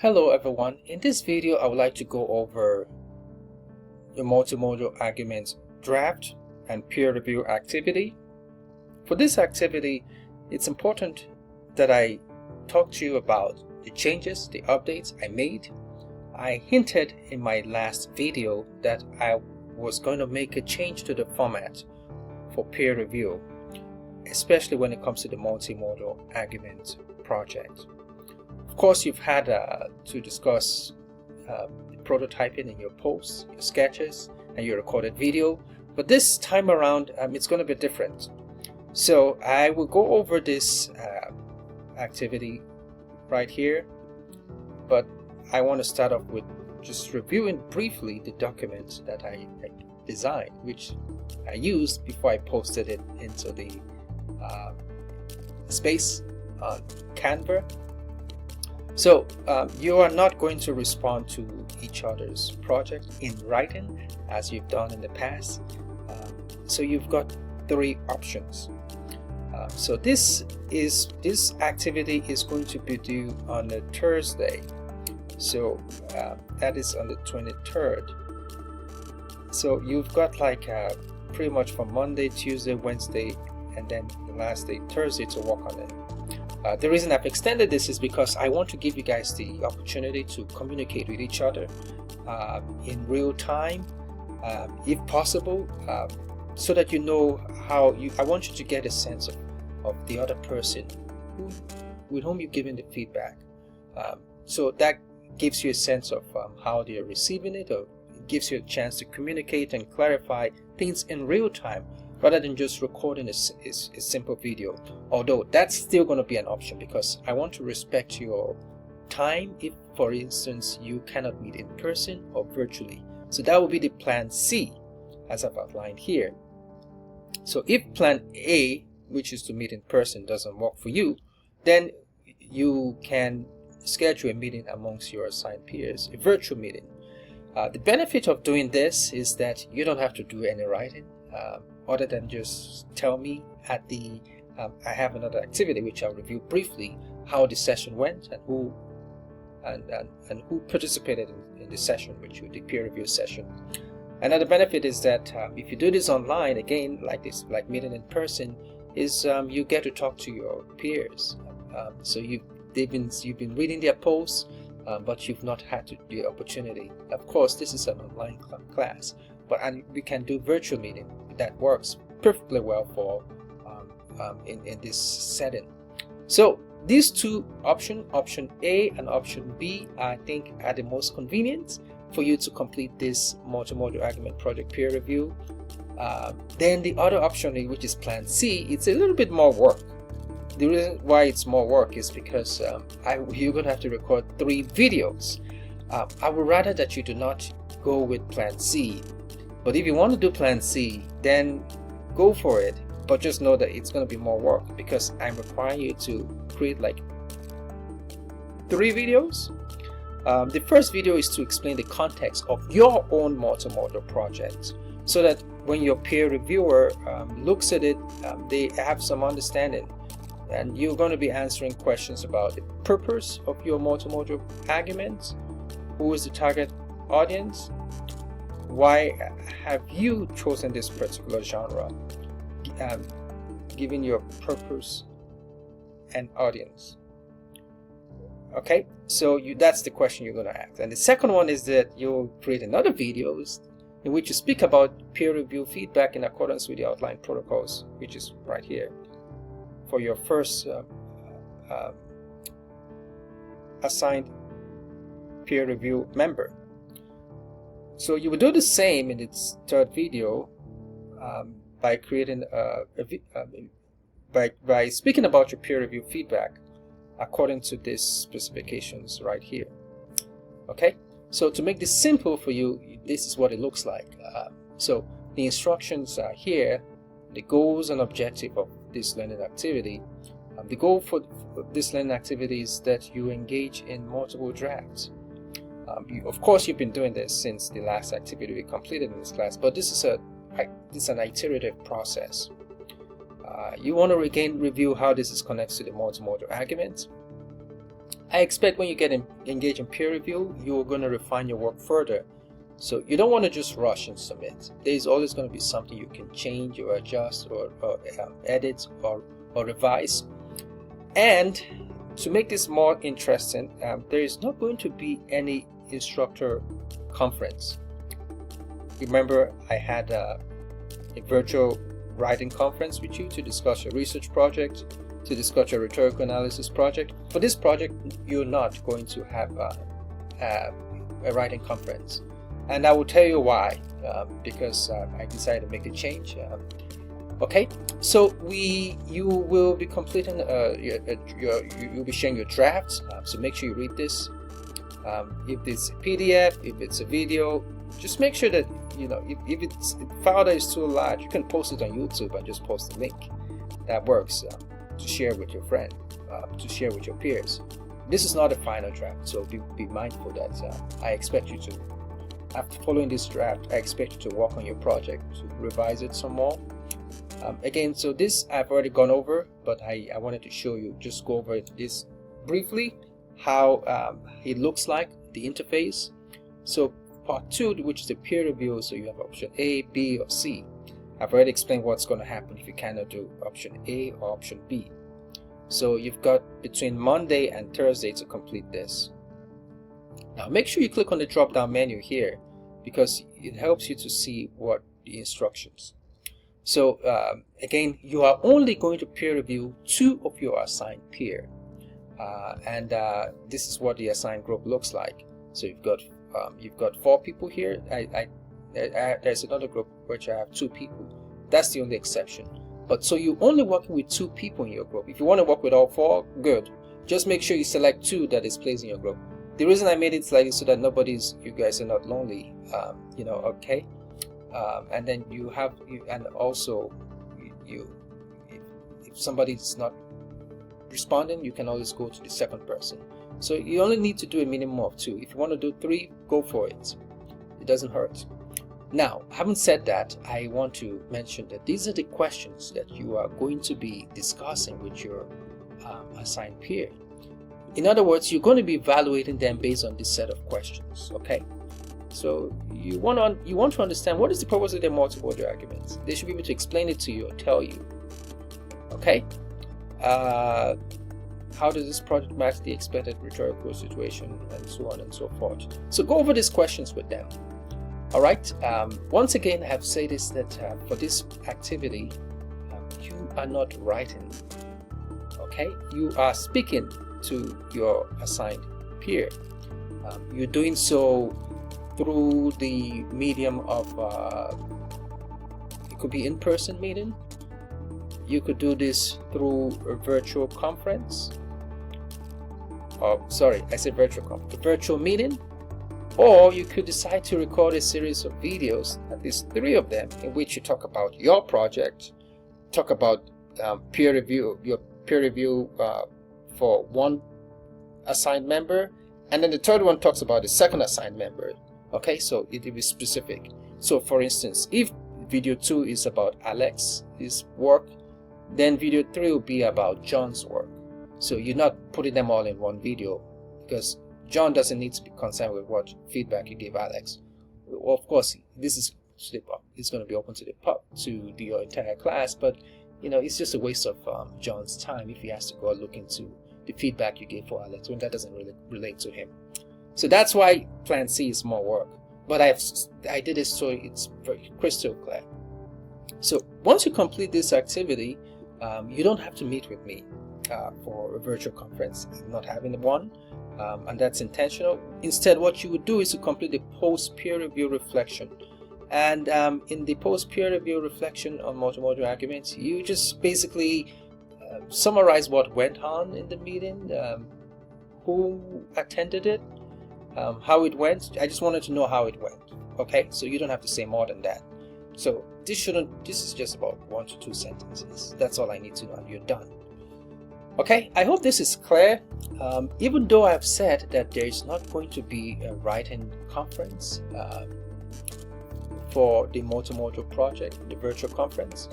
Hello everyone, in this video I would like to go over the multimodal arguments draft and peer review activity. For this activity, it's important that I talk to you about the changes, the updates I made. I hinted in my last video that I was going to make a change to the format for peer review, especially when it comes to the multimodal argument project. Of course, you've had to discuss prototyping in your posts, your sketches, and your recorded video, but this time around it's going to be different. So I will go over this activity right here, but I want to start off with just reviewing briefly the document that I designed, which I used before I posted it into the space on Canva. So you are not going to respond to each other's project in writing as you've done in the past. So you've got three options. So this activity is going to be due on a Thursday. So that is on the 23rd. So you've got like pretty much from Monday, Tuesday, Wednesday, and then the last day, Thursday, to work on it. The reason I've extended this is because I want to give you guys the opportunity to communicate with each other in real time, if possible, so that you know how I want you to get a sense of the other person with whom you're giving the feedback. So that gives you a sense of how they're receiving it, or it gives you a chance to communicate and clarify things in real time, rather than just recording a simple video. Although that's still going to be an option, because I want to respect your time if, for instance, you cannot meet in person or virtually. So that will be the plan C, as I've outlined here. So if plan A, which is to meet in person, doesn't work for you, then you can schedule a meeting amongst your assigned peers, a virtual meeting. The benefit of doing this is that you don't have to do any writing, other than just tell me at the I have another activity which I'll review briefly how the session went and who participated in the session with you, the peer review session. Another benefit is that if you do this online, again, like meeting in person, is you get to talk to your peers. So you've been reading their posts, but you've not had the opportunity. Of course, this is an online class, and we can do virtual meeting. That works perfectly well for in this setting. So these two options, option A and option B, I think are the most convenient for you to complete this multimodal argument project peer review. Then the other option, which is plan C, it's a little bit more work. The reason why it's more work is because you're going to have to record 3 videos. I would rather that you do not go with plan C. But if you want to do plan C, then go for it. But just know that it's going to be more work, because I'm requiring you to create like 3 videos. The first video is to explain the context of your own multimodal project, so that when your peer reviewer looks at it, they have some understanding. And you're going to be answering questions about the purpose of your multimodal arguments, who is the target audience, why have you chosen this particular genre, given your purpose and audience. Okay, so that's the question you're going to ask. And the second one is that you'll create another videos in which you speak about peer review feedback in accordance with the outlined protocols, which is right here for your first assigned peer review member. So you will do the same in its third video by creating by speaking about your peer review feedback according to these specifications right here. Okay, so to make this simple for you, this is what it looks like. So the instructions are here, the goals and objective of this learning activity. The goal for this learning activity is that you engage in multiple drafts. Of course, you've been doing this since the last activity we completed in this class, but this is an iterative process. You want to review how this is connected to the multimodal argument. I expect when you get engaged in peer review, you're going to refine your work further. So you don't want to just rush and submit. There's always going to be something you can change or adjust or edit or revise. And to make this more interesting, there is not going to be any instructor conference. Remember, I had a virtual writing conference with you to discuss your research project, to discuss your rhetorical analysis project. For this project, you're not going to have a writing conference. And I will tell you why, because I decided to make the change. Okay, so you will be completing you'll be sharing your drafts. So make sure you read this. If it's a PDF, if it's a video, just make sure that if it's a file that is too large, you can post it on YouTube and just post the link. That works to share with your friend, to share with your peers. This is not a final draft, so be mindful that I expect you to, after following this draft, I expect you to work on your project, to revise it some more. Again, so this I've already gone over, but I wanted to show you, just go over this briefly, how it looks like, the interface. So part 2, which is the peer review, so you have option A, B, or C. I've already explained what's going to happen if you cannot do option A or option B. So you've got between Monday and Thursday to complete this. Now make sure you click on the drop down menu here, because it helps you to see what the instructions. So again, you are only going to peer review 2 of your assigned peer, and this is what the assigned group looks like. So you've got 4 people here. There's another group which I have 2 people. That's the only exception. But so you're only working with 2 people in your group. If you want to work with all 4, good. Just make sure you select 2 that is placed in your group. The reason I made it slightly so that you guys are not lonely, okay. And then if somebody's not responding, you can always go to the second person. So you only need to do a minimum of 2. If you want to do 3, go for it. It doesn't hurt. Now, having said that, I want to mention that these are the questions that you are going to be discussing with your assigned peer. In other words, you're going to be evaluating them based on this set of questions. Okay. So you want to understand what is the purpose of their multimodal arguments. They should be able to explain it to you or tell you. Okay. How does this project match the expected rhetorical situation, and so on and so forth. So go over these questions with them. All right. Once again, I have said this, that for this activity, you are not writing. Okay. You are speaking to your assigned peer. You're doing so through the medium of it could be in-person meeting. You could do this through a virtual conference. Sorry, I said virtual conference. A virtual meeting. Or you could decide to record a series of videos, at least 3 of them, in which you talk about your project, talk about your peer review for one assigned member, and then the third one talks about the second assigned member. Okay, so it will be specific. So for instance, if video 2 is about Alex's work, then video 3 will be about John's work. So you're not putting them all in one video, because John doesn't need to be concerned with what feedback you gave Alex. Well, of course, this is it's going to be open to your entire class, but it's just a waste of John's time if he has to go look into the feedback you gave for Alex when that doesn't really relate to him. So that's why Plan C is more work. But I did it so it's very crystal clear. So once you complete this activity, you don't have to meet with me for a virtual conference. I'm not having one. And that's intentional. Instead, what you would do is to complete the post-peer review reflection. And in the post-peer review reflection on multimodal arguments, you just basically summarize what went on in the meeting, who attended it, how it went. I just wanted to know how it went. Okay, so you don't have to say more than that. So this is just about 1 to 2 sentences. That's all I need to know, and you're done. Okay, I hope this is clear. Even though I've said that there is not going to be a writing conference for the multimodal project, the virtual conference,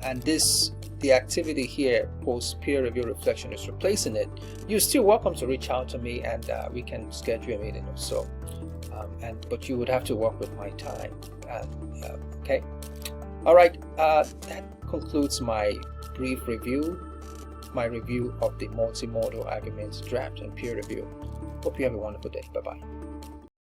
and the activity here post peer review reflection is replacing it, you're still welcome to reach out to me, and we can schedule a meeting or so. But you would have to work with my time. Okay. All right. That concludes my brief review. My review of the multimodal arguments draft and peer review. Hope you have a wonderful day. Bye bye.